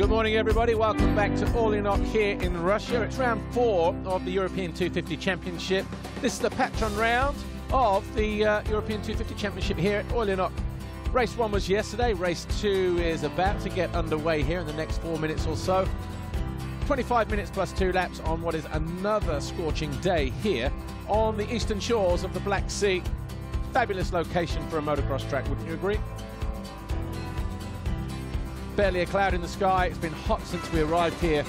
Good morning, everybody. Welcome back to Orlyonok here in Russia. It's round 4 of the European 250 Championship. This is the Patron round of the European 250 Championship here at Orlyonok. Race 1 was yesterday. Race 2 is about to get underway here in the next 4 minutes or so. 25 minutes plus 2 laps on what is another scorching day here on the eastern shores of the Black Sea. Fabulous location for a motocross track, wouldn't you agree? Barely a cloud in the sky. It's been hot since we arrived here,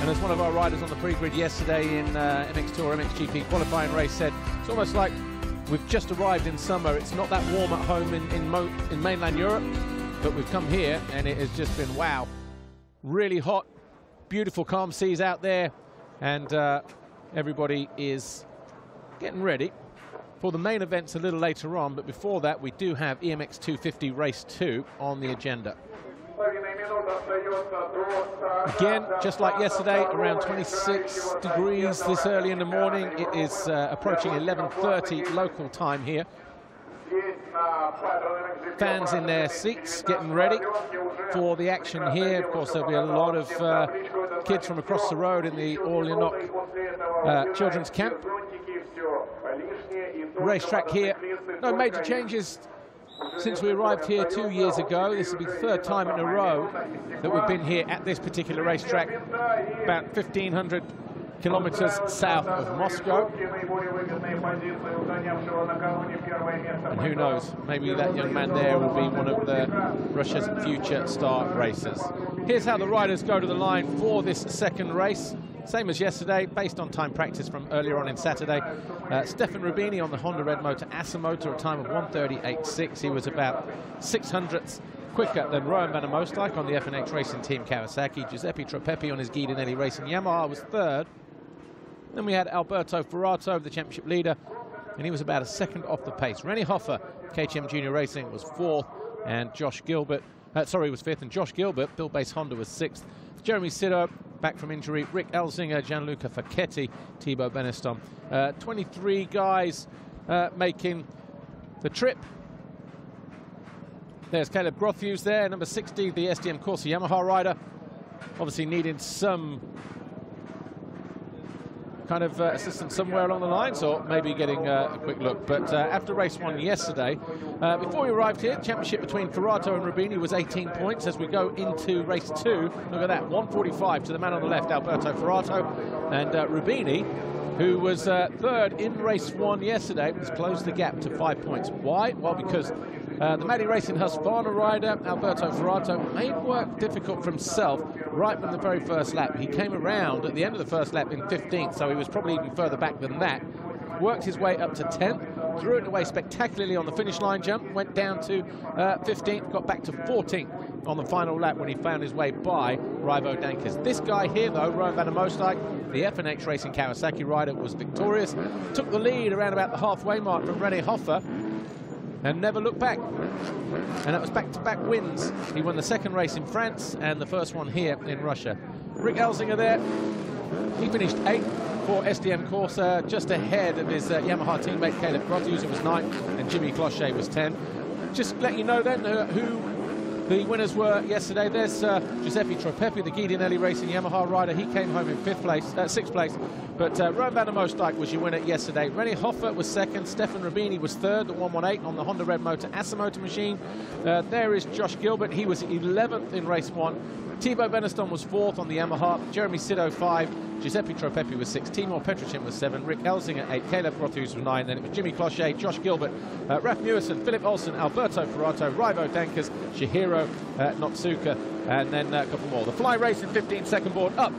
and as one of our riders on the pre-grid yesterday in MX2 or MXGP qualifying race said, it's almost like we've just arrived in summer. It's not that warm at home in mainland Europe, but we've come here and it has just been wow, really hot, beautiful calm seas out there, and everybody is getting ready for the main events a little later on. But before that, we do have EMX 250 race 2 on the agenda. Again, just like yesterday, around 26 degrees this early in the morning. It is approaching 11:30 local time here. Fans in their seats getting ready for the action here. Of course, there'll be a lot of kids from across the road in the Orlyonok children's camp. Racetrack here, no major changes since we arrived here 2 years ago. This will be the 3rd time in a row that we've been here at this particular racetrack, about 1,500 kilometers south of Moscow. And who knows, maybe that young man there will be one of Russia's future star racers. Here's how the riders go to the line for this second race. Same as yesterday, based on time practice from earlier on in Saturday. Stefan Rubini on the Honda Red Motor Asamoto, a time of 1:38.6. He was about 600ths quicker than Rowan van der Moosdijk on the FNX Racing Team Kawasaki. Giuseppe Troppepi on his Guidinelli Racing Yamaha was 3rd. Then we had Alberto Ferrato, the championship leader, and he was about a second off the pace. Rennie Hoffer, KTM Junior Racing, was 4th, and Josh Gilbert, was 5th, and Josh Gilbert, Bill Base Honda, was 6th. Jeremy Sido, back from injury, Rick Elzinga, Gianluca Facchetti, Thibaut Beneston. 23 guys making the trip. There's Caleb Grothhus there, number 60, the SDM Corsa Yamaha rider. Obviously needing some kind of assistance somewhere along the lines, or maybe getting a quick look. But after race 1 yesterday, before we arrived here, championship between Ferrato and Rubini was 18 points. As we go into race 2, look at that, 145 to the man on the left, Alberto Ferrato, and Rubini, who was 3rd in race 1 yesterday, has closed the gap to 5 points. Why? Well, because the Maddie Racing Husqvarna rider, Alberto Ferrato, made work difficult for himself right from the very first lap. He came around at the end of the first lap in 15th, so he was probably even further back than that. Worked his way up to 10th, threw it away spectacularly on the finish line jump, went down to 15th, got back to 14th on the final lap when he found his way by Raivo Dankers. This guy here, though, Rowan van der Moosdijk, the FNX Racing Kawasaki rider, was victorious, took the lead around about the halfway mark from Rennie Hoffer, and never looked back. And that was back-to-back wins. He won the 2nd race in France and the 1st one here in Russia. Rick Elzinga there, he finished 8th for SDM Corsa, just ahead of his Yamaha teammate Caleb Grothhus, who was 9th, and Jimmy Clochet was 10. Just let you know then who the winners were yesterday. There's Giuseppe Troppepi, the Guidinelli Racing Yamaha rider. He came home in 6th place. But Rowan van der Moosdijk was your winner yesterday. Rennie Hoffer was 2nd. Stefan Rubini was 3rd, the 118 on the Honda Red Motor Asamoto machine. There is Josh Gilbert. He was 11th in race 1. Thibaut Beneston was 4th on the Yamaha. Jeremy Sido 5. Giuseppe Troppepi was 6. Timur Petrichin was 7. Rick Elzinga 8. Caleb Grothhus was 9. Then it was Jimmy Clochet, Josh Gilbert, Raf Mewison, Philip Olsen, Alberto Ferrato, Raivo Dankers, Shihiro Notsuka, and then a couple more. The Fly Racing 15-second board up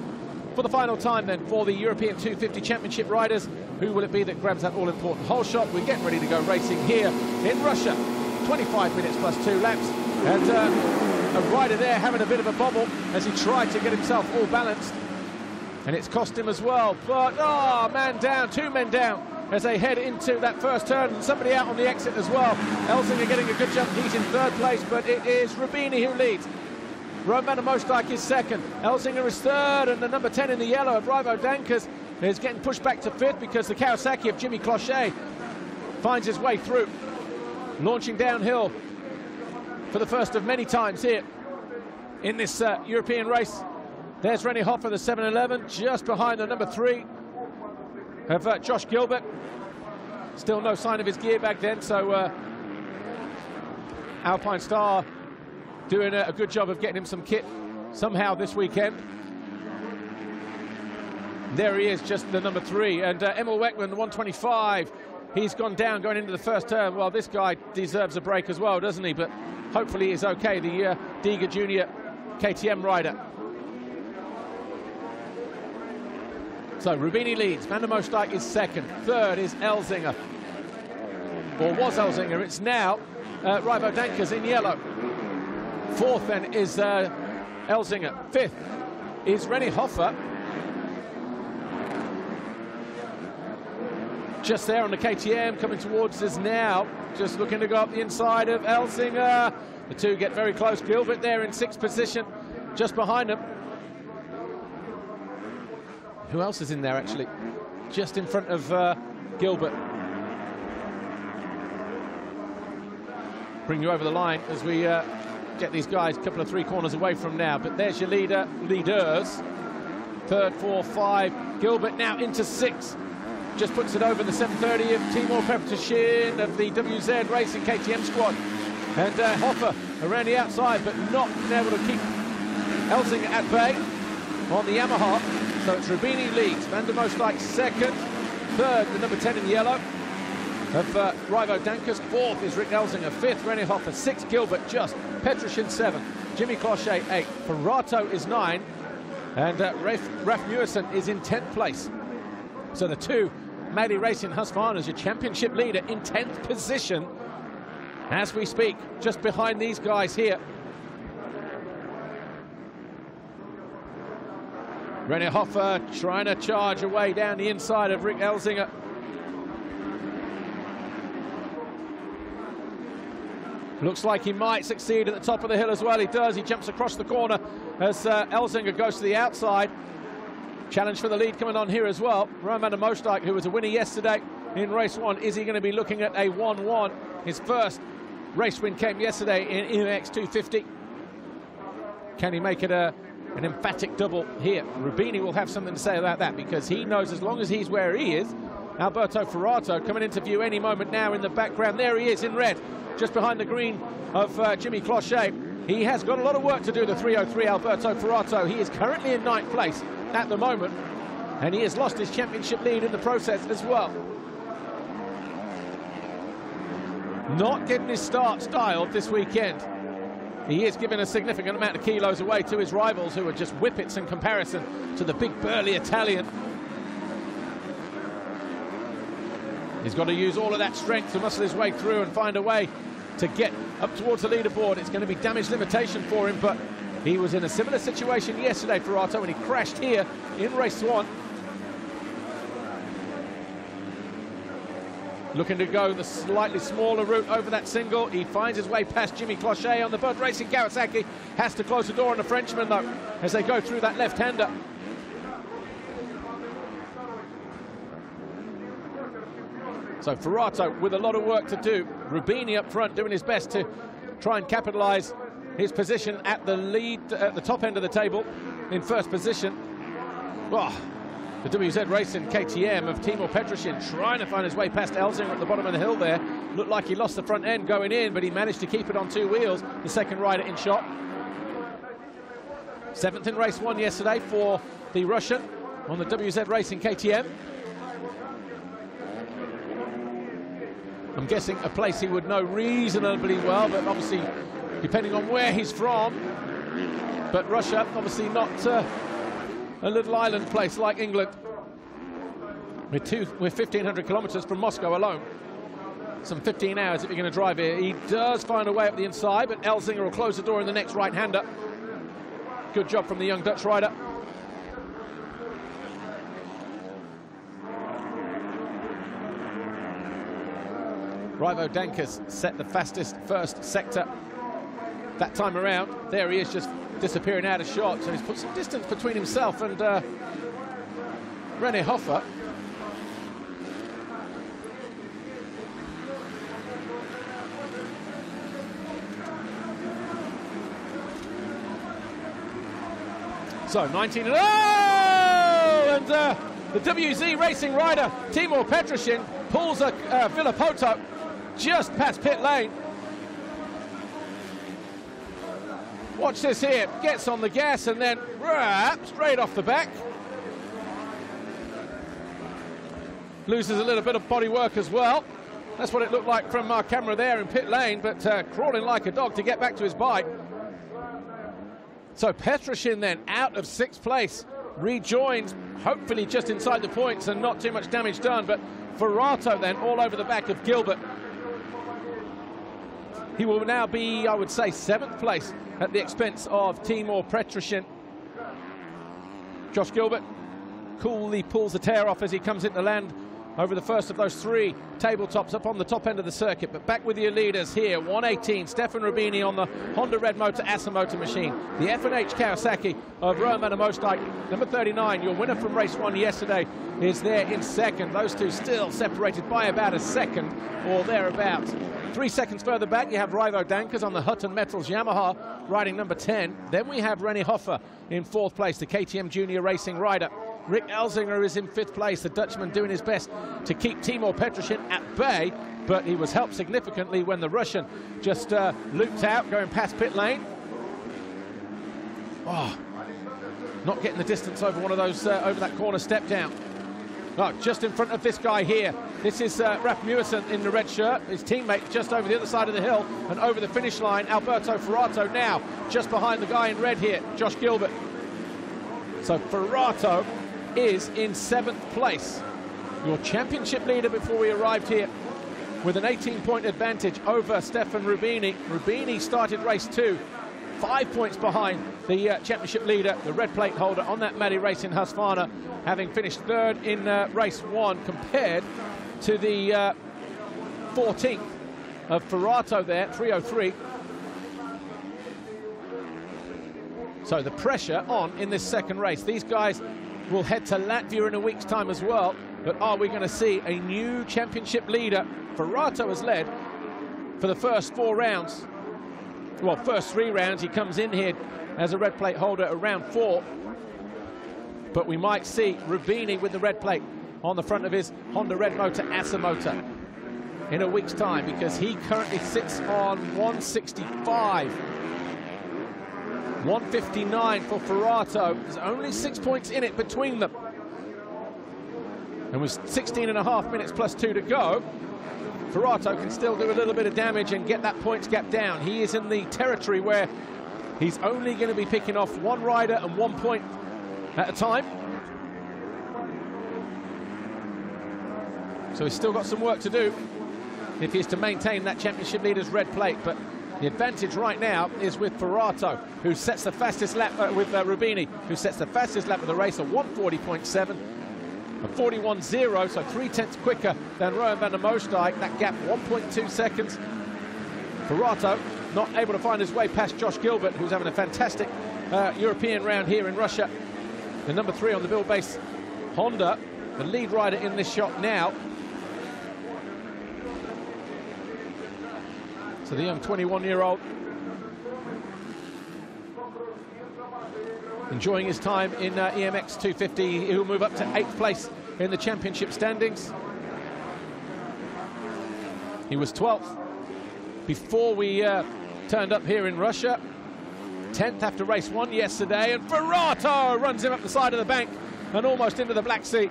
for the final time then for the European 250 Championship riders. Who will it be that grabs that all-important hole shot? We're getting ready to go racing here in Russia. 25 minutes plus 2 laps. And a rider there having a bit of a bobble as he tried to get himself all balanced. And it's cost him as well. But, man down, 2 men down as they head into that first turn. And somebody out on the exit as well. Elzinga getting a good jump. He's in 3rd place, but it is Rubini who leads. Rowan van der Moosdijk is 2nd. Elzinga is 3rd, and the number 10 in the yellow of Raivo Dankers is getting pushed back to 5th because the Kawasaki of Jimmy Clochet finds his way through. Launching downhill for the first of many times here in this European race. There's René Hofer, the 711, just behind the number 3 of Josh Gilbert. Still no sign of his gear back then, so Alpine Star doing a good job of getting him some kit somehow this weekend. There he is, just the number 3. And Emil Weckman, the 125, he's gone down going into the first turn. Well, this guy deserves a break as well, doesn't he? But hopefully he's okay, the Diga Junior KTM rider. So Rubini leads, Van der Moosdijk is second, third is Elzinga, or was Elzinga, it's now Raivo Dankers in yellow. Fourth then is Elzinga, fifth is René Hofer. Just there on the KTM, coming towards us now, just looking to go up the inside of Elzinga. The two get very close, Gilbert there in 6th position, just behind them. Who else is in there, actually? Just in front of Gilbert. Bring you over the line as we get these guys a couple of 3 corners away from now. But there's your leaders. 3rd, 4, 5. Gilbert now into 6. Just puts it over the 730 of Timur Petrosyan of the WZ Racing KTM squad. And Hofer around the outside, but not been able to keep Elzinga at bay on the Yamaha. So it's Rubini leads, Van der Moosdijk second, third the number 10 in yellow of Raivo Dankers, fourth is Rick Elzinga, fifth René Hofer, sixth Gilbert just, Petrosyan 7, Jimmy Clochet 8, Ferrato is 9, and Raf Muirson is in 10th place. So the two Maddie Racing Husqvarna, your championship leader, in 10th position as we speak, just behind these guys here. René Hofer trying to charge away down the inside of Rick Elzinga. Looks like he might succeed at the top of the hill as well. He does. He jumps across the corner as Elzinga goes to the outside. Challenge for the lead coming on here as well. Van der Moosdijk, who was a winner yesterday in race 1, is he going to be looking at a 1-1? His first race win came yesterday in IMX 250. Can he make it an emphatic double here? Rubini will have something to say about that, because he knows as long as he's where he is. Alberto Ferrato coming into view any moment now in the background. There he is in red, just behind the green of Jimmy Clochet. He has got a lot of work to do, the 303 Alberto Ferrato. He is currently in 9th place at the moment, and he has lost his championship lead in the process as well. Not getting his start styled this weekend. He is giving a significant amount of kilos away to his rivals, who are just whippets in comparison to the big burly Italian. He's got to use all of that strength to muscle his way through and find a way to get up towards the leaderboard. It's going to be damage limitation for him, but he was in a similar situation yesterday, Ferrato, when he crashed here in race 1. Looking to go the slightly smaller route over that single. He finds his way past Jimmy Clochet on the Bud Racing Kawasaki. Has to close the door on the Frenchman, though, as they go through that left-hander. So Ferrato with a lot of work to do. Rubini up front doing his best to try and capitalise his position at the lead, at the top end of the table, in first position. Oh, the WZ Racing KTM of Timur Petrosyan trying to find his way past Elzinga at the bottom of the hill there. Looked like he lost the front end going in, but he managed to keep it on 2 wheels, the second rider in shot. 7th in race 1 yesterday for the Russian on the WZ Racing KTM. I'm guessing a place he would know reasonably well, but obviously depending on where he's from. But Russia, obviously not a little island place like England. We're 1,500 kilometers from Moscow alone. Some 15 hours if you're going to drive here. He does find a way up the inside, but Elzinga will close the door in the next right-hander. Good job from the young Dutch rider. Raivo Dankers set the fastest first sector that time around. There he is, just disappearing out of shot. So he's put some distance between himself and René Hofer. So 19 and and the WZ Racing rider Timur Petrosyan pulls a Villopoto just past pit lane. Watch this here, gets on the gas and then straight off the back. Loses a little bit of body work as well. That's what it looked like from our camera there in pit lane, but crawling like a dog to get back to his bike. So Petrosyan then out of 6th place, rejoins, hopefully just inside the points and not too much damage done, but Ferrato then all over the back of Gilbert. He will now be, I would say, 7th place at the expense of Timur Petrosyan. Josh Gilbert coolly pulls the tear off as he comes into land over the first of those 3 tabletops up on the top end of the circuit. But back with your leaders here, 118, Stefan Rubini on the Honda Red Motor Asamoto machine. The F&H Kawasaki of Rowan van der Moosdijk, number 39, your winner from race 1 yesterday, is there in 2nd. Those two still separated by about a second or thereabouts. 3 seconds further back, you have Raivo Dankers on the Hutton Metals Yamaha, riding number 10. Then we have Rennie Hoffer in 4th place, the KTM Junior Racing rider. Rick Elzinga is in 5th place, the Dutchman doing his best to keep Timur Petrosyan at bay, but he was helped significantly when the Russian just looped out, going past pit lane. Oh, not getting the distance over one of those, over that corner step down. Oh, just in front of this guy here. This is Rasmussen in the red shirt. His teammate just over the other side of the hill and over the finish line. Alberto Ferrato now just behind the guy in red here, Josh Gilbert. So Ferrato is in 7th place. Your championship leader before we arrived here with an 18-point advantage over Stefan Rubini. Rubini started race 2, 5 points behind the championship leader, the red plate holder on that Maddie race in Husqvarna, having finished 3rd in race 1 compared to the 14th of Ferrato there, 3:03. So the pressure on in this 2nd race. These guys will head to Latvia in a week's time as well, but are we going to see a new championship leader? Ferrato has led for the first 4 rounds. Well, first 3 rounds, he comes in here as a red plate holder at round 4. But we might see Rubini with the red plate on the front of his Honda Red Motor Asamoto in a week's time, because he currently sits on 165. 159 for Ferrato. There's only 6 points in it between them. And with 16.5 minutes plus 2 to go, Ferrato can still do a little bit of damage and get that points gap down. He is in the territory where he's only going to be picking off 1 rider and 1 point at a time. So he's still got some work to do if he's to maintain that championship leader's red plate. But the advantage right now is with Ferrato, who sets the fastest lap with Rubini, who sets the fastest lap of the race, a 140.7, a 41.0, so 3/10 quicker than Rowan van der Moosdijk. That gap, 1.2 seconds. Ferrato not able to find his way past Josh Gilbert, who's having a fantastic European round here in Russia. The number 3 on the Bill Base Honda, the lead rider in this shot now. So the young 21-year-old enjoying his time in EMX 250. He'll move up to 8th place in the championship standings. He was 12th before we turned up here in Russia. 10th after race 1 yesterday, and Ferrato runs him up the side of the bank and almost into the Black Sea.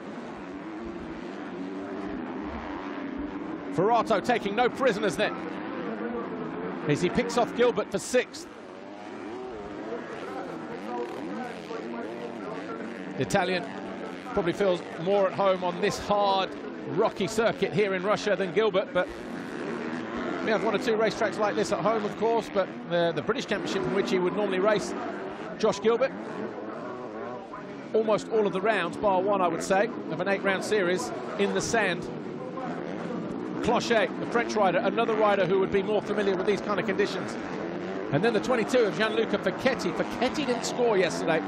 Ferrato taking no prisoners then, as he picks off Gilbert for 6th. The Italian probably feels more at home on this hard, rocky circuit here in Russia than Gilbert, but we have 1 or 2 racetracks like this at home, of course, but the British Championship in which he would normally race, Josh Gilbert, almost all of the rounds, bar 1, I would say, of an 8-round series in the sand. Clochet, the French rider, another rider who would be more familiar with these kind of conditions. And then the 22 of Gianluca Facchetti. Facchetti didn't score yesterday.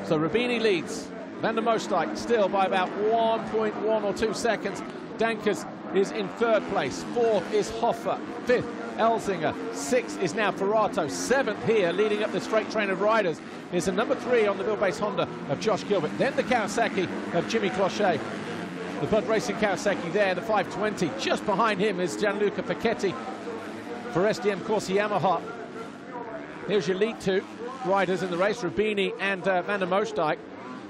So Rubini leads Van der Moosdijk still by about 1.1 or 2 seconds. Dankers is in 3rd place. 4th is Hoffer. 5th, Elzinga. 6th is now Ferrato. 7th here, leading up the straight train of riders, is the number 3 on the wheelbase Honda of Josh Gilbert. Then the Kawasaki of Jimmy Clochet. The Bud Racing Kawasaki there, the 520. Just behind him is Gianluca Facchetti for SDM Corsa Yamaha. Here's your lead 2 riders in the race, Rubini and Van der Moosdijk.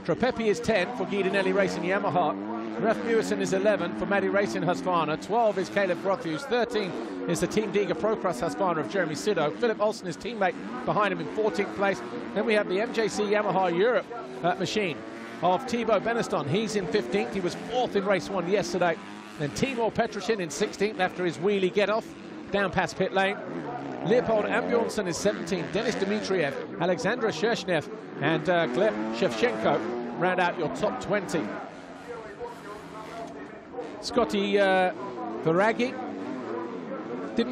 Tropepi is 10 for Guidinelli Racing Yamaha. Raf Mewison is 11 for Maddie Racing Husqvarna. 12 is Caleb Grothus. 13 is the Team Diga Procross Husqvarna of Jeremy Sido. Philip Olsen, his teammate, behind him in 14th place. Then we have the MJC Yamaha Europe machine of Thibaut Beneston. He's in 15th. He was 4th in race 1 yesterday. Then Timur Petroshin in 16th after his wheelie get-off down past pit lane. Leopold Ambjornsen is 17th. Denis Dmitriev, Alexandra Shershnev, and Gleb Shevchenko round out your top 20. Scotty Viragi did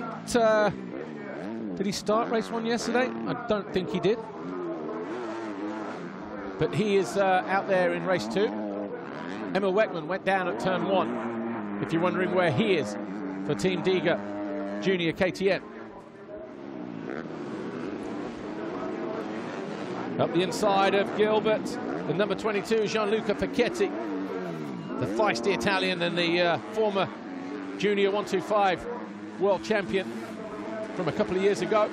he start race 1 yesterday? I don't think he did. But he is out there in race 2. Emil Weckman went down at turn 1, if you're wondering where he is for Team Diga Junior KTM. Up the inside of Gilbert, the number 22, Gianluca Facchetti, the feisty Italian and the former Junior 125 world champion from a couple of years ago.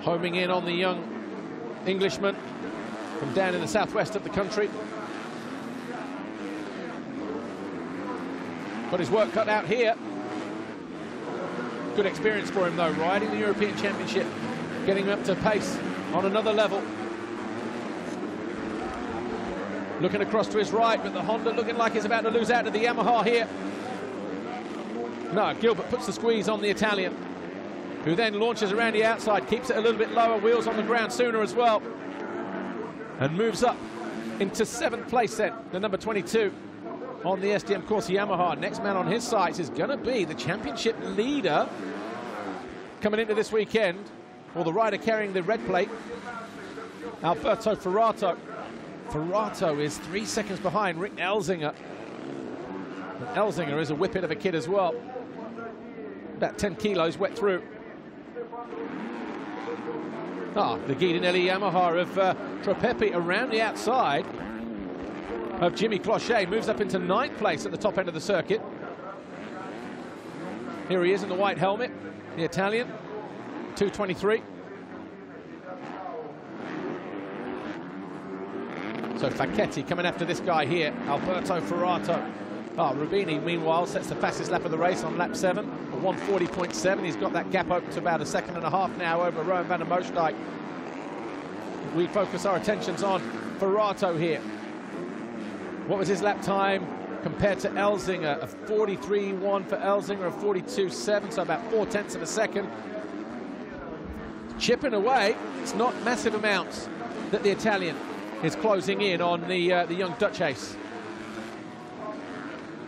Homing in on the young Englishman from down in the southwest of the country. Got his work cut out here. Good experience for him though, riding the European Championship, getting him up to pace on another level. Looking across to his right, but the Honda looking like it's about to lose out to the Yamaha here. No, Gilbert puts the squeeze on the Italian, who then launches around the outside, keeps it a little bit lower, wheels on the ground sooner as well, and moves up into 7th place then, the number 22 on the SDM Corsa Yamaha. Next man on his sights is going to be the championship leader coming into this weekend, or the rider carrying the red plate, Alberto Ferrato. Ferrato is 3 seconds behind Rick Elzinga. And Elzinga is a whippet of a kid as well. About 10 kilos wet through. The Guidinelli Yamaha of Tropepi around the outside of Jimmy Clochet, moves up into 9th place at the top end of the circuit. Here he is in the white helmet, the Italian, 223. So Facchetti coming after this guy here, Alberto Ferrato. Rubini, meanwhile, sets the fastest lap of the race on lap 7, a 140.7. He's got that gap open to about 1.5 seconds now over Rowan van der Moosdijk. We focus our attentions on Ferrato here. What was his lap time compared to Elzinga? A 43.1 for Elzinga, a 42.7, so about 0.4 of a second. Chipping away, it's not massive amounts that the Italian is closing in on the young Dutch ace.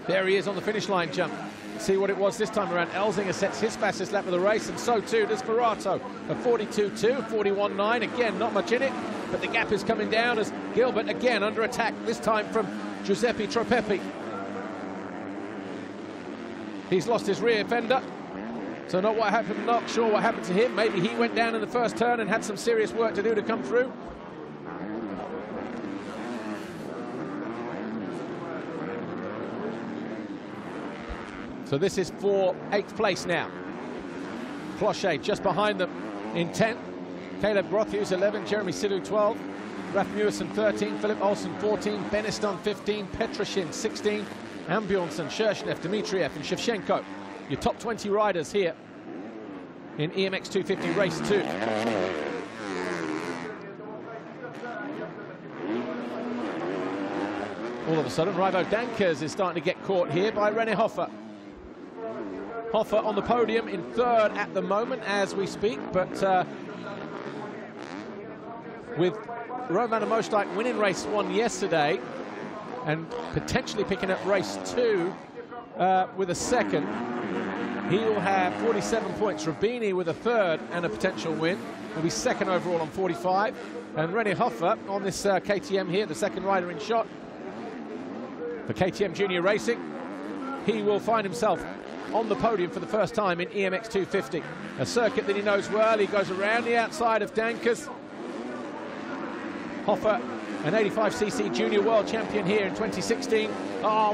There he is on the finish line jump. See what it was this time around. Elzinga sets his fastest lap of the race, and so too does Ferrato. A 42.2, 41.9. Again, not much in it, but the gap is coming down as Gilbert again under attack, this time from Giuseppe Tropepi. He's lost his rear fender, so not sure what happened to him. Maybe he went down in the first turn and had some serious work to do to come through. So this is for 8th place now. Clochet just behind them in 10th. Caleb Grothus 11, Jeremy Sidhu 12, Raf Mewison 13, Philip Olsen 14, Beneston 15, Petroshin 16, Ambjornsen, Shershnev, Dmitriev and Shevchenko. Your top 20 riders here in EMX 250 race 2. All of a sudden, Raivo Dankers is starting to get caught here by René Hoffer. Hoffer on the podium in 3rd at the moment as we speak, but with Rowan van der Moosdijk winning race 1 yesterday and potentially picking up race 2 with a 2nd, he will have 47 points. Rubini with a 3rd and a potential win. will be second overall on 45. And René Hofer on this KTM here, the second rider in shot for KTM Junior Racing. He will find himself on the podium for the first time in EMX 250, a circuit that he knows well. He goes around the outside of Dankers. Hofer, an 85cc junior world champion here in 2016.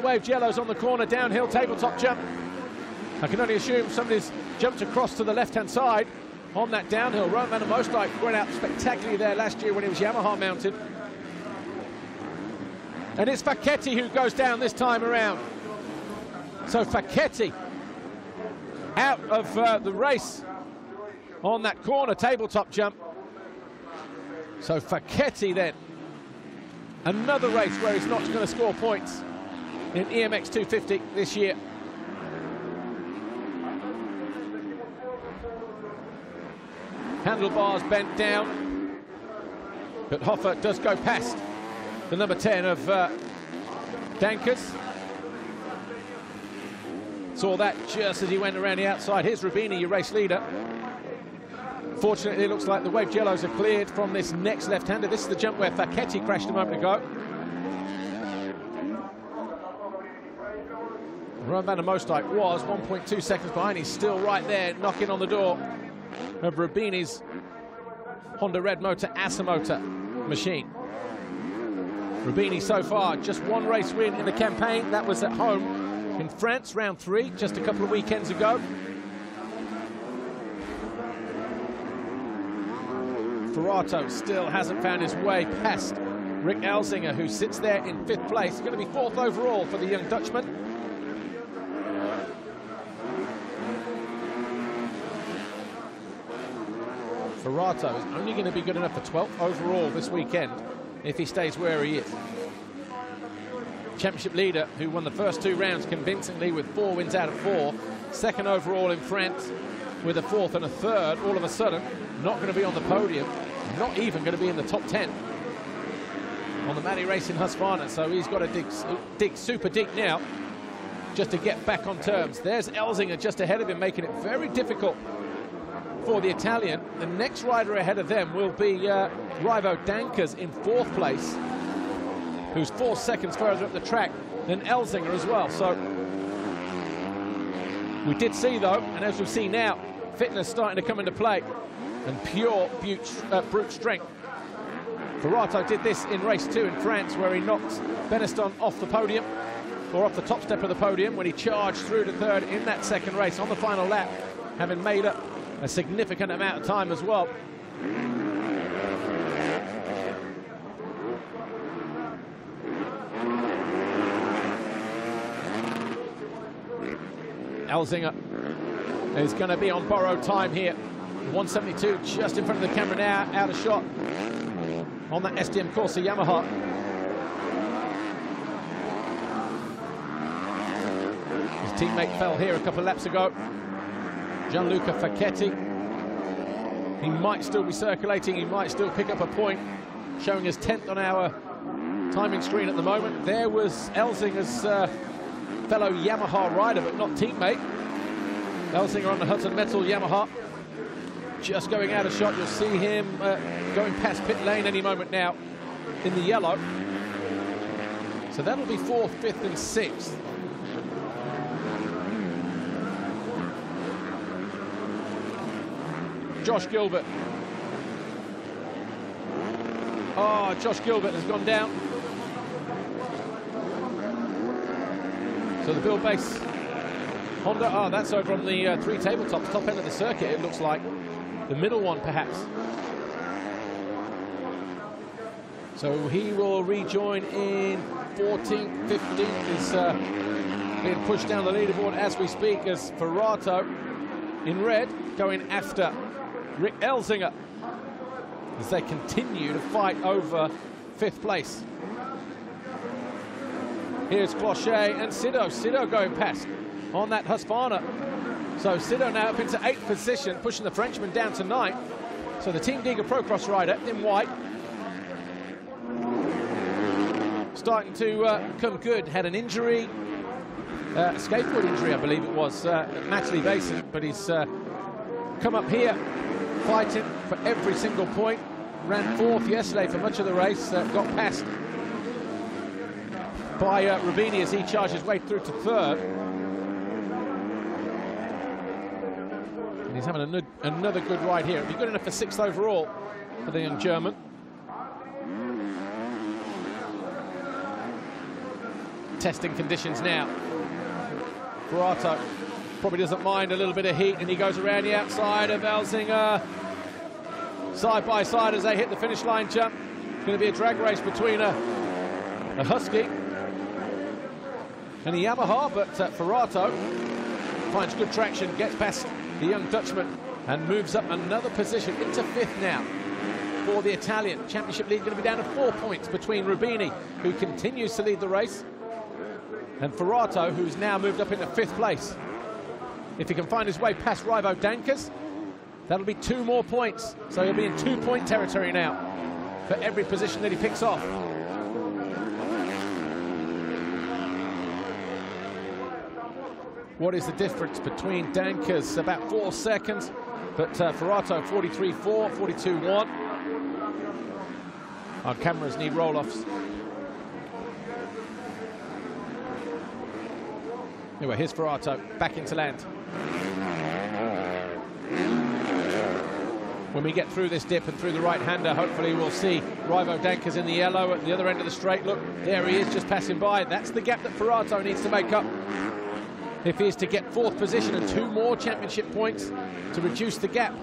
Waved yellows on the corner, downhill tabletop jump. I can only assume somebody's jumped across to the left-hand side on that downhill. Roman van der Moosdijk went out spectacularly there last year when he was Yamaha mounted. And it's Facchetti who goes down this time around. So Facchetti out of the race on that corner tabletop jump. So Facchetti then, another race where he's not going to score points in EMX 250 this year. Handlebars bent down, but Hofer does go past the number 10 of Dankers. Saw that just as he went around the outside. Here's Rubini, your race leader. Fortunately, it looks like the waved yellows are cleared from this next left-hander. This is the jump where Facchetti crashed a moment ago. Roman van der Moosdijk was 1.2 seconds behind. He's still right there, knocking on the door of Rubini's Honda Red Motor Asamotor machine. Rubini so far, just one race win in the campaign. That was at home in France, round 3, just a couple of weekends ago. Ferrato still hasn't found his way past Rick Elzinga, who sits there in 5th place. He's going to be 4th overall for the young Dutchman. Ferrato is only going to be good enough for 12th overall this weekend if he stays where he is. Championship leader who won the first 2 rounds convincingly with 4 wins out of 4. 2nd overall in France with a 4th and a 3rd. All of a sudden, not going to be on the podium, not even going to be in the top 10 on the Mani Racing Husqvarna. So he's got to dig super deep now just to get back on terms. There's Elzinga just ahead of him, making it very difficult for the Italian. The next rider ahead of them will be Raivo Dankers in 4th place, who's 4 seconds further up the track than Elzinga as well. So we did see, though, and as we see now, fitness starting to come into play and pure brute strength. Ferrato did this in race 2 in France, where he knocked Beniston off the podium, or off the top step of the podium, when he charged through to 3rd in that 2nd race on the final lap, having made up a significant amount of time as well. Elzinga is going to be on borrowed time here. 172 just in front of the camera now, out of shot on that STM Corsa Yamaha. His teammate fell here a couple of laps ago, Gianluca Facchetti. He might still be circulating, he might still pick up a point, showing us 10th on our timing screen at the moment. There was Elzinga's fellow Yamaha rider, but not teammate. Elzinga on the Hudson Metal Yamaha, just going out of shot. You'll see him going past pit lane any moment now in the yellow. So that'll be 4th, 5th and 6th. Josh Gilbert. Oh, Josh Gilbert has gone down. So the Bill Base Honda, that's over on the 3 tabletops, top end of the circuit, it looks like. The middle one, perhaps. So he will rejoin in 14th, 15th, is being pushed down the leaderboard as we speak, as Ferrato in red going after Rick Elzinga as they continue to fight over 5th place. Here's Clochet and Sido. Sido going past on that Husqvarna. So Sido now up into 8th position, pushing the Frenchman down to 9th. So the Team Giga Procross rider in white, starting to come good. Had an injury, a skateboard injury, I believe it was, at Matchley Basin, but he's come up here fighting for every single point. Ran fourth yesterday for much of the race, got passed by Rubini as he charged his way through to third. And he's having another good ride here. It'll be good enough for sixth overall for the young German. Testing conditions now. Forato probably doesn't mind a little bit of heat, and he goes around the outside of Elzinga. Side by side as they hit the finish line jump. It's going to be a drag race between a Husky and a Yamaha, but Forato finds good traction, gets past the young Dutchman and moves up another position into fifth now for the Italian. Championship lead going to be down to 4 points between Rubini, who continues to lead the race, and Forato, who's now moved up into fifth place. If he can find his way past Raivo Dankers, that'll be 2 more points. So he'll be in 2-point territory now for every position that he picks off. What is the difference between Dankers? About 4 seconds, but Forato 43.4, 42.1. Our cameras need roll-offs. Anyway, here's Forato back into land. When we get through this dip and through the right-hander, hopefully we'll see Raivo Dankers in the yellow at the other end of the straight. Look, there he is, just passing by. That's the gap that Forato needs to make up if he is to get 4th position and 2 more championship points to reduce the gap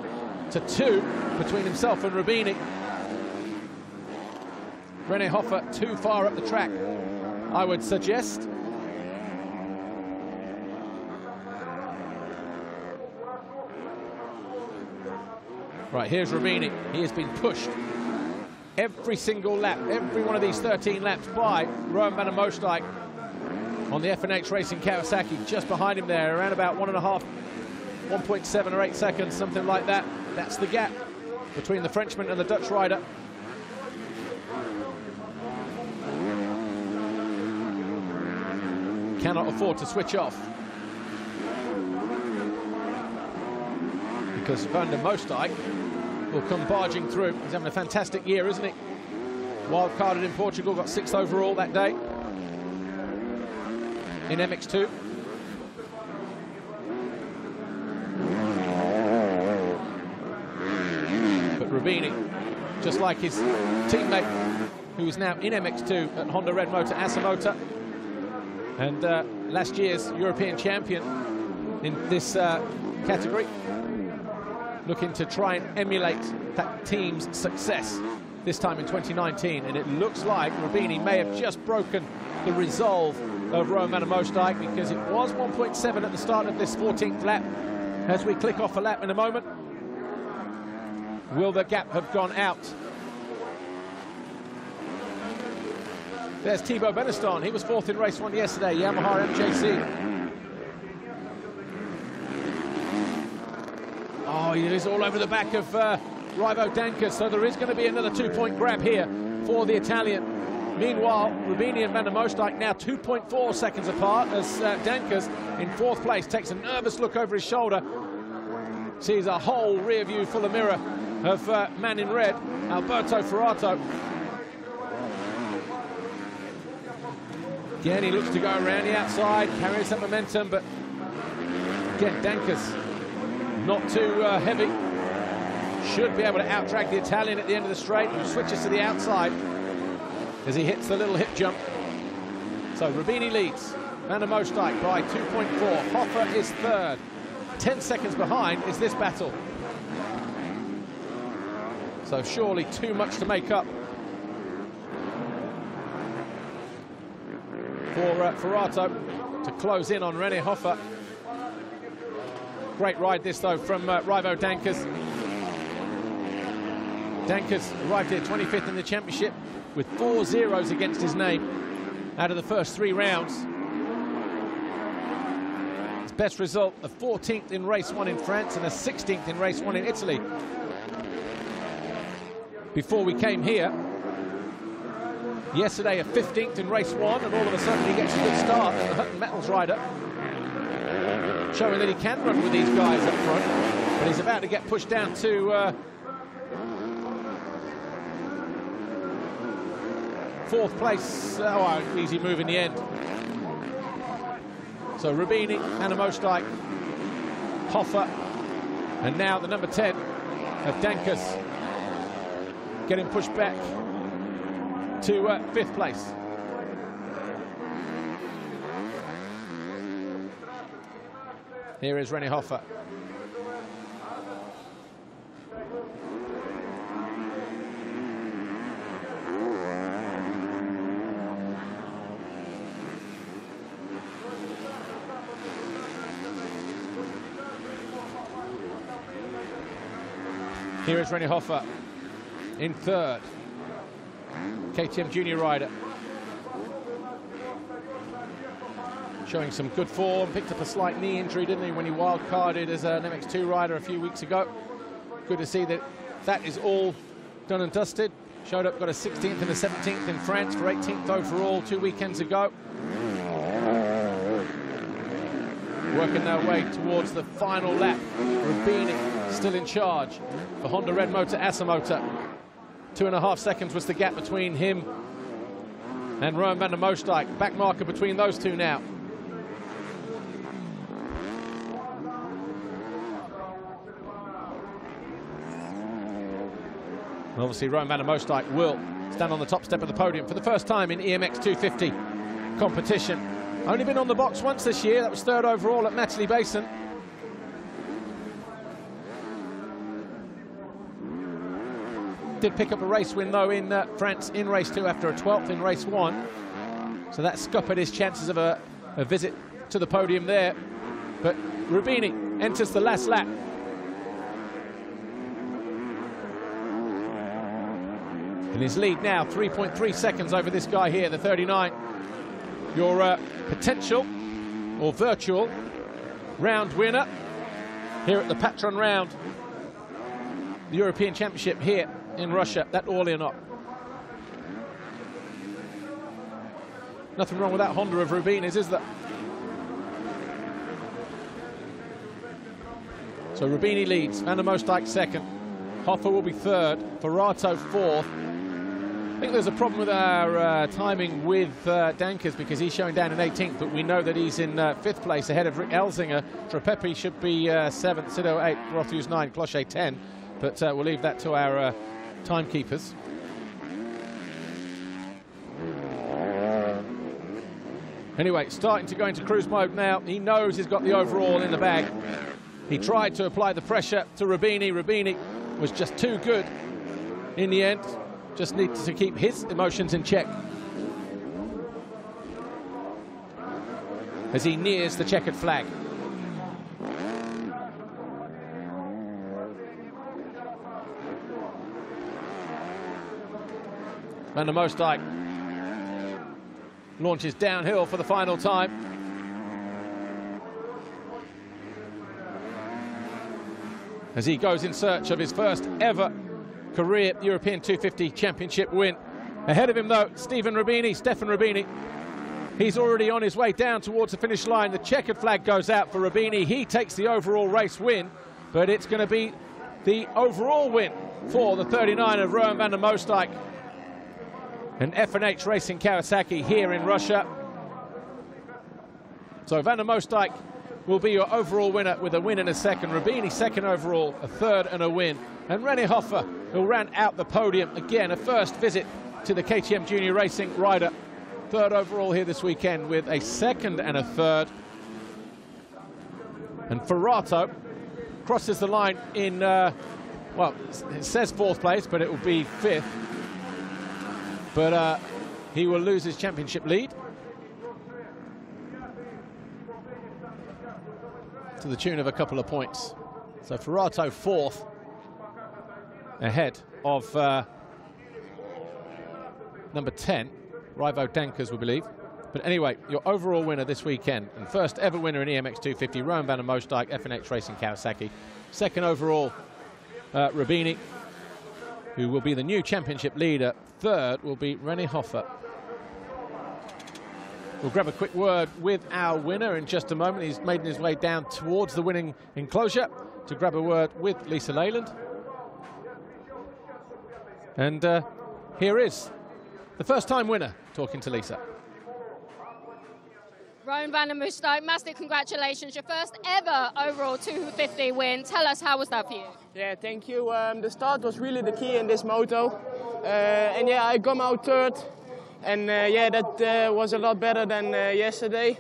to 2 between himself and Rubini. René Hofer too far up the track, I would suggest. Right, here's Rubini. He has been pushed every single lap, every one of these 13 laps by Rowan van der Moosdijk on the FNH Racing Kawasaki, just behind him there, around about 1.7 or 8 seconds, something like that. That's the gap between the Frenchman and the Dutch rider. Cannot afford to switch off, because Van der Moosdijk will come barging through. He's having a fantastic year, isn't he? Wild-carded in Portugal, got 6th overall that day in MX2. But Rubini, just like his teammate, who is now in MX2 at Honda Red Motor Asamoah, and last year's European champion in this category, looking to try and emulate that team's success this time in 2019. And it looks like Rubini may have just broken the resolve of Rowan van der Moosdijk, because it was 1.7 at the start of this 14th lap. As we click off a lap in a moment, will the gap have gone out? There's Thibaut Beniston. He was 4th in race 1 yesterday, Yamaha MJC. Oh, he is all over the back of Raivo Dankers, so there is going to be another 2-point grab here for the Italian. Meanwhile, Rubini and Van der Moosdijk now 2.4 seconds apart, as Dankers in 4th place takes a nervous look over his shoulder, sees a whole rear view full of mirror of man in red, Alberto Forato. Again, he looks to go around the outside, carries that momentum, but again, Dankers not too heavy. Should be able to out-drag the Italian at the end of the straight, who switches to the outside as he hits the little hip jump. So Rubini leads, Van der Moosdijk by 2.4. Hofer is 3rd. 10 seconds behind is this battle. So surely too much to make up for Forato to close in on René Hofer. Great ride this, though, from Raivo Dankers. Dankers arrived here 25th in the championship with 4 zeros against his name out of the first 3 rounds. His best result, a 14th in race 1 in France and a 16th in race 1 in Italy. Before we came here, yesterday a 15th in race 1, and all of a sudden he gets a good start. The Hutton Metals rider, showing that he can run with these guys up front. But he's about to get pushed down to fourth place. Oh, easy move in the end. So Rubini, Anna Moosdijk, Hoffer, and now the number 10 of Dankers getting pushed back to fifth place. Here is René Hoffer. Here is René Hoffer in third. KTM junior rider. Showing some good form, picked up a slight knee injury, didn't he, when he wild-carded as an MX2 rider a few weeks ago. Good to see that that is all done and dusted. Showed up, got a 16th and a 17th in France for 18th overall 2 weekends ago. Working their way towards the final lap. Rubini still in charge for Honda Red Motor Assa Motor. 2.5 seconds was the gap between him and Rowan van der Moosdijk. Back marker between those two now. And obviously Rowan van der Moosdijk will stand on the top step of the podium for the first time in EMX 250 competition. Only been on the box once this year. That was third overall at Matterley Basin. Did pick up a race win though in France in race 2 after a 12th in race 1. So that scuppered his chances of a visit to the podium there. But Rubini enters the last lap. In his lead now, 3.3 seconds over this guy here, the 39. Your potential or virtual round winner here at the Patron Round, the European Championship here in Russia, that Orleanok. Nothing wrong with that Honda of Rubini's, is there? So Rubini leads, Van der Moosdijk second, Hoffer will be third, Forato fourth. I think there's a problem with our timing with Dankers because he's showing down in 18th, but we know that he's in 5th place ahead of Rick Elzinga. Trepepi should be 7th, Sido 8, Rothus 9, Cloche 10, but we'll leave that to our timekeepers. Anyway, starting to go into cruise mode now. He knows he's got the overall in the bag. He tried to apply the pressure to Rubini. Rubini was just too good in the end. Just needs to keep his emotions in check as he nears the checkered flag. Van der Moosdijk launches downhill for the final time. As he goes in search of his first ever career European 250 Championship win. Ahead of him though, Stefan Rubini. He's already on his way down towards the finish line. The checkered flag goes out for Rubini. He takes the overall race win, but it's going to be the overall win for the 39 of Rowan van der Moosdijk and F&H Racing Kawasaki here in Russia. So Van der Moosdijk will be your overall winner with a win and a second. Rubini second overall, a third and a win. And René Hoffer will round out the podium. Again, a first visit to the KTM Junior Racing rider. Third overall here this weekend with a second and a third. And Forato crosses the line in, well, it says 4th place, but it will be 5th. But he will lose his championship lead to the tune of a couple of points. So Forato 4th, ahead of number 10, Raivo Dankers, we believe. But anyway, your overall winner this weekend and first ever winner in EMX 250, Rowan van der Moosdijk, F&H Racing Kawasaki. Second overall, Rubini, who will be the new championship leader. Third will be René Hoffer. We'll grab a quick word with our winner in just a moment. He's making his way down towards the winning enclosure. to grab a word with Lisa Leyland. And here is the first-time winner talking to Lisa. Rowan van der Moosdijk, massive congratulations. Your first ever overall 250 win. Tell us, how was that for you? Yeah, thank you. The start was really the key in this moto. And yeah, I come out third. And yeah, that was a lot better than yesterday.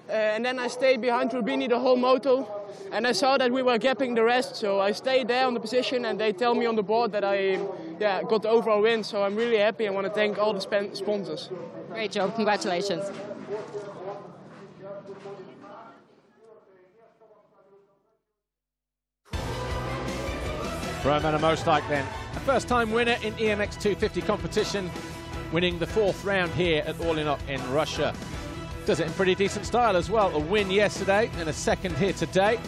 And then I stayed behind Rubini the whole moto. And I saw that we were gapping the rest. So I stayed there on the position and they tell me on the board that I got the overall win. So I'm really happy and want to thank all the sponsors. Great job, congratulations. Rowan van der Moosdijk then, a first-time winner in EMX 250 competition, winning the 4th round here at All In Up in Russia. Does it in pretty decent style as well. A win yesterday and a second here today.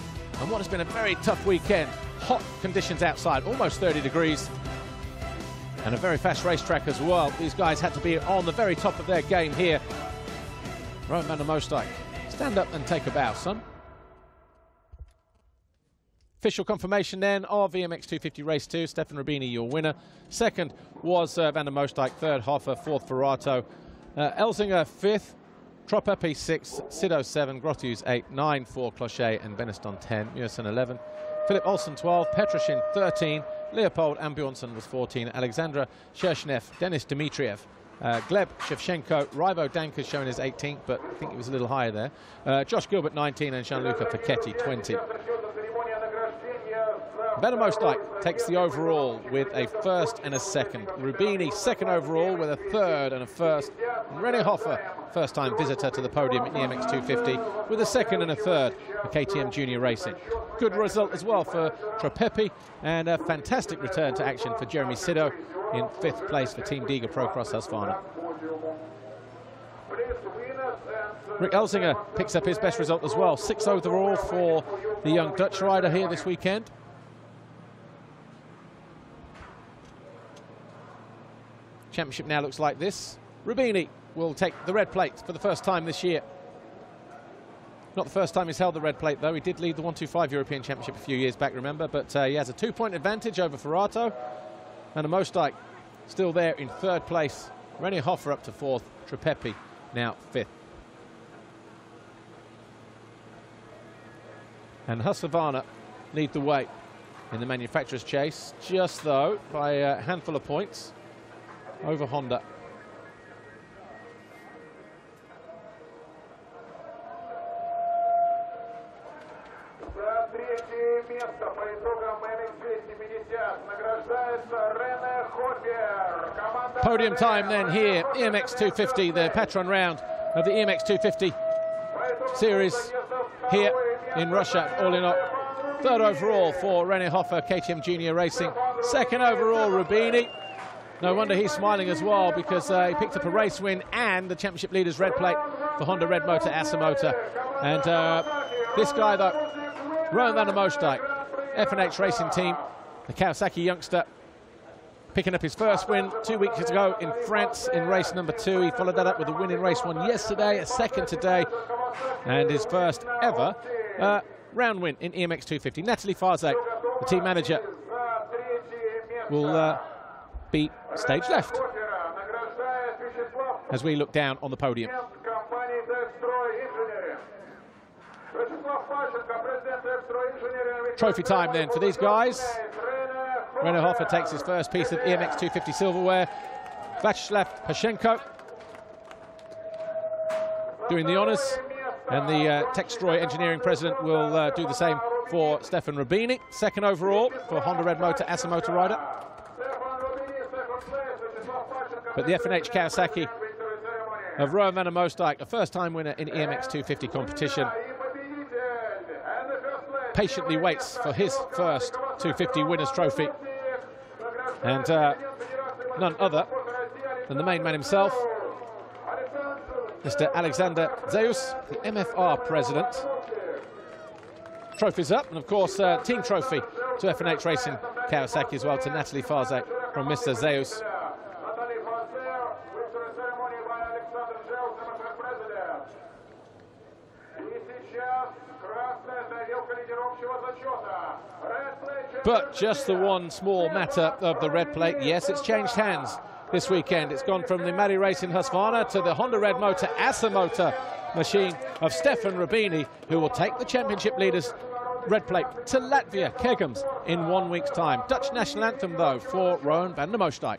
And what has been a very tough weekend. Hot conditions outside, almost 30 degrees. And a very fast racetrack as well. These guys had to be on the very top of their game here. Rowan van der Moosdijk, stand up and take a bow, son. Official confirmation then of EMX 250 Race 2. Stefan Rubini, your winner. Second was van der Moosdijk. Third, Hoffer. Fourth, Ferrato. Elzinga, 5th. Tropepi, 6th. Sido, 7. Grotius, 8. 9 for Clochet and Beneston, 10. Muirson, 11. Philip Olsen, 12. Petroshin, 13. Leopold Ambjornsson was 14. Alexandra Shershnev. Denis Dmitriev. Gleb Shevchenko. Raivo Dankers showing his 18th, but I think he was a little higher there. Josh Gilbert, 19. And Gianluca Facchetti, 20. Van der Moosdijk takes the overall with a first and a second. Rubini second overall with a third and a first. And René Hoffer, first-time visitor to the podium at EMX 250 with a second and a third for KTM Junior Racing. Good result as well for Tropepi and a fantastic return to action for Jeremy Sido in 5th place for Team Diga Procross Husqvarna. Rick Elzinga picks up his best result as well. 6th overall for the young Dutch rider here this weekend. Championship now looks like this. Rubini will take the red plate for the first time this year. Not the first time he's held the red plate, though. He did lead the 125 European Championship a few years back, remember, but he has a 2-point advantage over Ferrato. And Moosdijk still there in 3rd place. René Hoffer up to 4th. Tropepi now 5th. And Husqvarna lead the way in the manufacturer's chase, just though by a handful of points over Honda. Podium time then here, EMX 250, the Patron round of the EMX 250 series here in Russia, All In Up. 3rd overall for René Hoffer, KTM Junior Racing. 2nd overall, Rubini. No wonder he's smiling as well, because he picked up a race win and the championship leader's red plate for Honda Red Motor Asamoah. And this guy, though, Rowan van der Moosdijk, F&H Racing Team, the Kawasaki youngster, picking up his first win 2 weeks ago in France in race number 2. He followed that up with a win in race 1 yesterday, a second today, and his first ever round win in EMX 250. Natalie Farzak, the team manager, will be stage left as we look down on the podium. Trophy time then for these guys. René Hoffer takes his first piece of EMX 250 silverware. Vyacheslav Pashenko doing the honours, and the Textroy engineering president will do the same for Stefan Rubini. 2nd overall for Honda Red Motor Asamoah rider. But the F&H Kawasaki of Rowan van der Moosdijk, a first-time winner in EMX 250 competition, patiently waits for his first 250 winners trophy. And none other than the main man himself, Mr. Alexander Zeus, the MFR president. Trophies up, and of course, team trophy to F&H Racing Kawasaki as well, to Natalie Farzak from Mr. Zeus. But just the one small matter of the red plate. Yes, it's changed hands this weekend. It's gone from the Mari Racing Husqvarna to the Honda Red Motor ASA Motor machine of Stefan Rubini, who will take the championship leaders red plate to Latvia, Kegums, in 1 week's time. Dutch national anthem, though, for Rowan van der Moosdijk.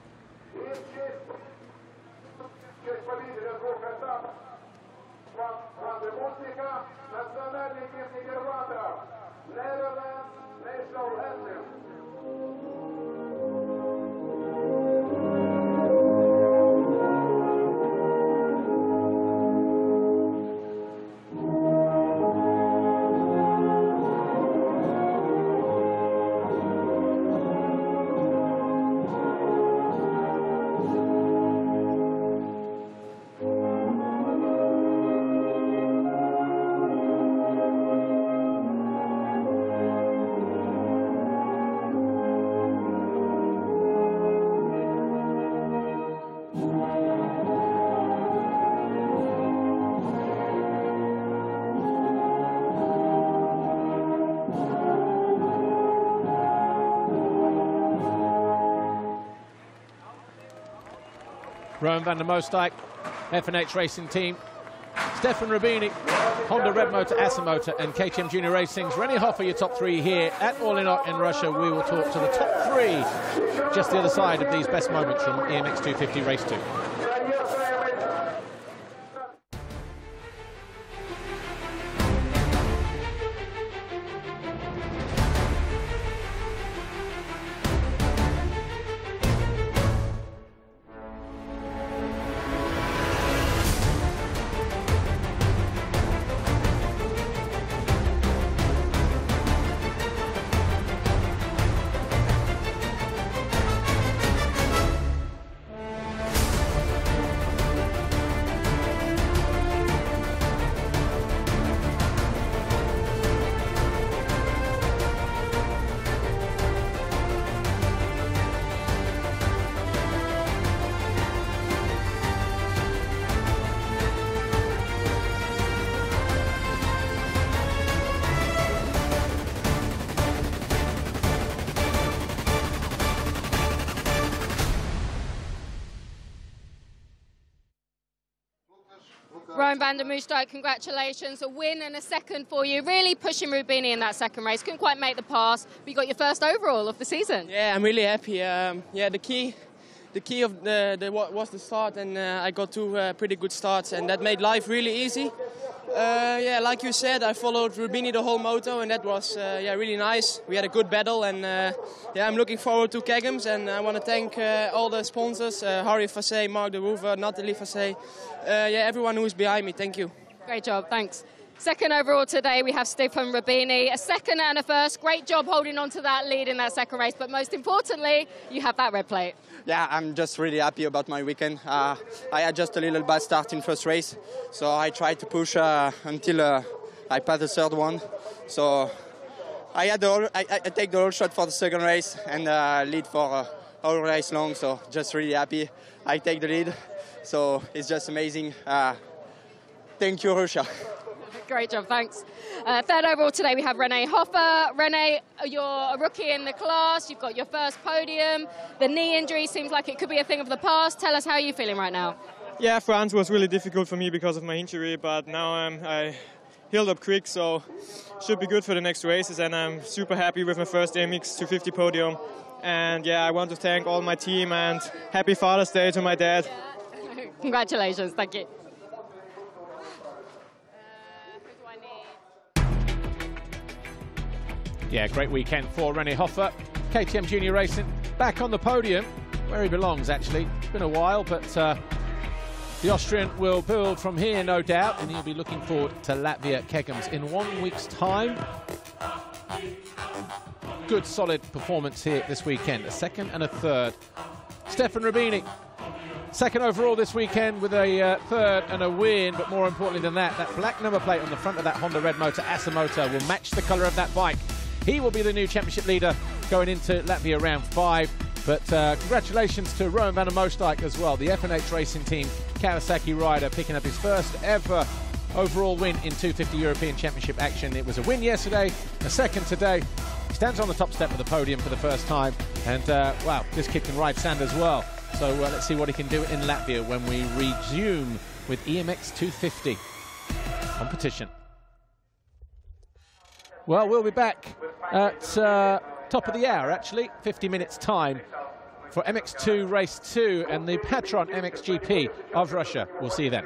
Rowan van der Moosdijk, FNH Racing Team, Stefan Rubini, Honda Red Motor, ASA Motor, and KTM Junior Racing's René Hofer, your top three here at All In Russia. We will talk to the top three just the other side of these best moments from EMX 250 Race 2. Rowan van der Moosdijk, congratulations. A win and a second for you. Really pushing Rubini in that second race. Couldn't quite make the pass, but you got your first overall of the season. Yeah, I'm really happy. Yeah, the key of was the start, and I got two pretty good starts, and that made life really easy. Yeah, like you said, I followed Rubini the whole moto, and that was yeah, really nice. We had a good battle, and yeah, I'm looking forward to Kegums, and I want to thank all the sponsors, Harry Fassé, Mark de Roever, Nathalie Fassé, yeah, everyone who's behind me. Thank you. Great job, thanks. Second overall today, we have Stefan Rubini, a second and a first. Great job holding on to that lead in that second race, but most importantly, you have that red plate. Yeah, I'm just really happy about my weekend. I had just a little bad start in first race, so I tried to push until I passed the third one. So I take the whole shot for the second race and lead for all race long, so just really happy. I take the lead, so it's just amazing. Thank you, Russia. Great job, thanks. Third overall today, we have René Hofer. René, you're a rookie in the class. You've got your first podium. The knee injury seems like it could be a thing of the past. Tell us how you're feeling right now. Yeah, France was really difficult for me because of my injury, but now I healed up quick, so should be good for the next races, and I'm super happy with my first EMX 250 podium. And yeah, I want to thank all my team, and happy Father's Day to my dad. Congratulations, thank you. Yeah, great weekend for René Hofer. KTM Junior Racing back on the podium, where he belongs, actually. It's been a while, but the Austrian will build from here, no doubt, and he'll be looking forward to Latvia Kegums in 1 week's time. Good, solid performance here this weekend, a second and a third. Stefan Rubini, second overall this weekend with a third and a win, but more importantly than that, that black number plate on the front of that Honda Red Motor ASA Motor will match the colour of that bike. He will be the new championship leader going into Latvia round 5. But congratulations to Rowan van der Moosdijk as well, the FNH Racing Team Kawasaki rider, picking up his first ever overall win in 250 European Championship action. It was a win yesterday, a second today. He stands on the top step of the podium for the first time, and wow, this kid can ride sand as well. So let's see what he can do in Latvia when we resume with EMX 250 competition. Well, we'll be back at top of the hour, actually, 50 minutes time for MX2 Race 2 and the Patron MXGP of Russia. We'll see you then.